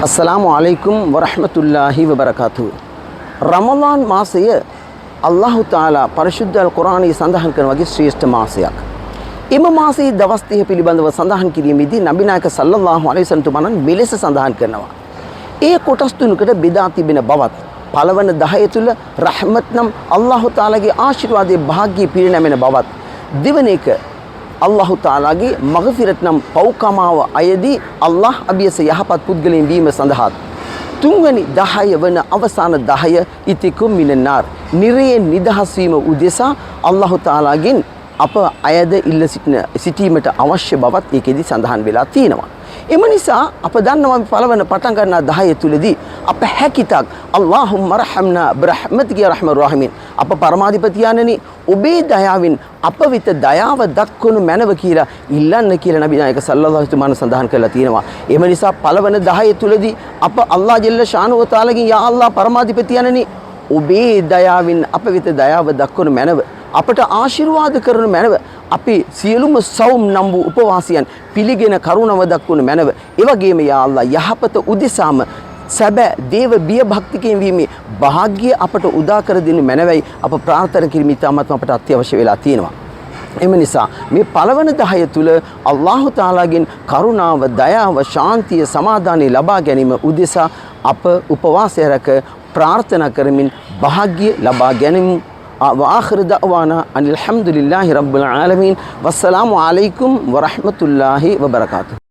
अस्सलामु अलैकुम वरहमतुल्लाहि वबरकातुहु. රමලාන් මාසය අල්ලාහ් තාලා පරිශුද්ධ අල් කුර්ආනයේ සඳහන් කරන වගේ ශ්‍රේෂ්ඨ මාසයක්. එම මාසයේ දවස් 30 පිළිබඳව සඳහන් කිරීමේදී නබි නායක සල්ලල්ලාහු අලයිහි වසල්ලම් තුමන් මෙලෙස සඳහන් කරනවා. ඒ කොටස් තුනකට බෙදා තිබෙන බවත් පළවන 10 තුල රහමත් නම් අල්ලාහ් තාලාගේ ආශිර්වාදයේ භාග්‍ය පිරිනැමෙන බවත් දෙවන එක අල්ලාහ් තාලාගේ මග්ෆිරත් නම් පෞකමාව අයදී අල්ලාහ් අභියස යහපත් පුද්ගලයන් වීම සඳහා තුන්වැනි 10 වන අවසාන 10 ඉතිකුම් මිනන්නාර් නිරයෙන් නිදහස් වීම උදෙසා අල්ලාහ් තාලාගෙන් අප අයද ඉල්ල සිටීමට අවශ්‍ය බවත් ඒකෙදි සඳහන් වෙලා තියෙනවා. එම නිසා අප දන්නවා පළවන පටන් ගන්නා 10 තුලදී අප හැකිතක් අල්ලාහුම්ම රහම්නා බිරහමතික යා රහමන් රහීමින් අප පරමාධිපති යන්නනි ඔබේ දයාවෙන් අප වෙත දයාව දක්වනු මැනව කියලා ඉල්ලන්න කියලා නබි නායක සල්ලල්ලාහු අලයිහි වසල්ලම් සඳහන් කරලා තියෙනවා. එම නිසා පළවන 10 තුලදී අප අල්ලාහ් ජල්ල ශානුව තාලාගෙන් යා අල්ලාහ් පරමාධිපති යන්නනි ඔබේ දයාවෙන් අප වෙත දයාව දක්වනු මැනව අපට ආශිර්වාද කරනු මැනව අපි සියලුම සවුම් නම් වූ උපවාසයන් පිළිගෙන කරුණව දක්වනු මැනව ඒ වගේම යා අල්ලාහ් යහපත උදෙසාම සැබෑ දේව බිය භක්තිකයෙන් වීමේ වාග්ය අපට උදා කර දෙනු මැනවයි අප ප්‍රාර්ථනා කිරීම ඉතාමත් අපට අත්‍යවශ්‍ය වෙලා තියෙනවා. එම නිසා මේ පළවන 10 තුල අල්ලාහ් තාලාගෙන් කරුණාව, දයාව, ශාන්තිය, සමාදානය ලබා ගැනීම උදෙසා අප උපවාසය රැක ප්‍රාර්ථනා කරමින් වාග්ය ලබා ගැනීම. وآخر دعوانا أن الحمد لله رب العالمين والسلام عليكم ورحمة الله وبركاته.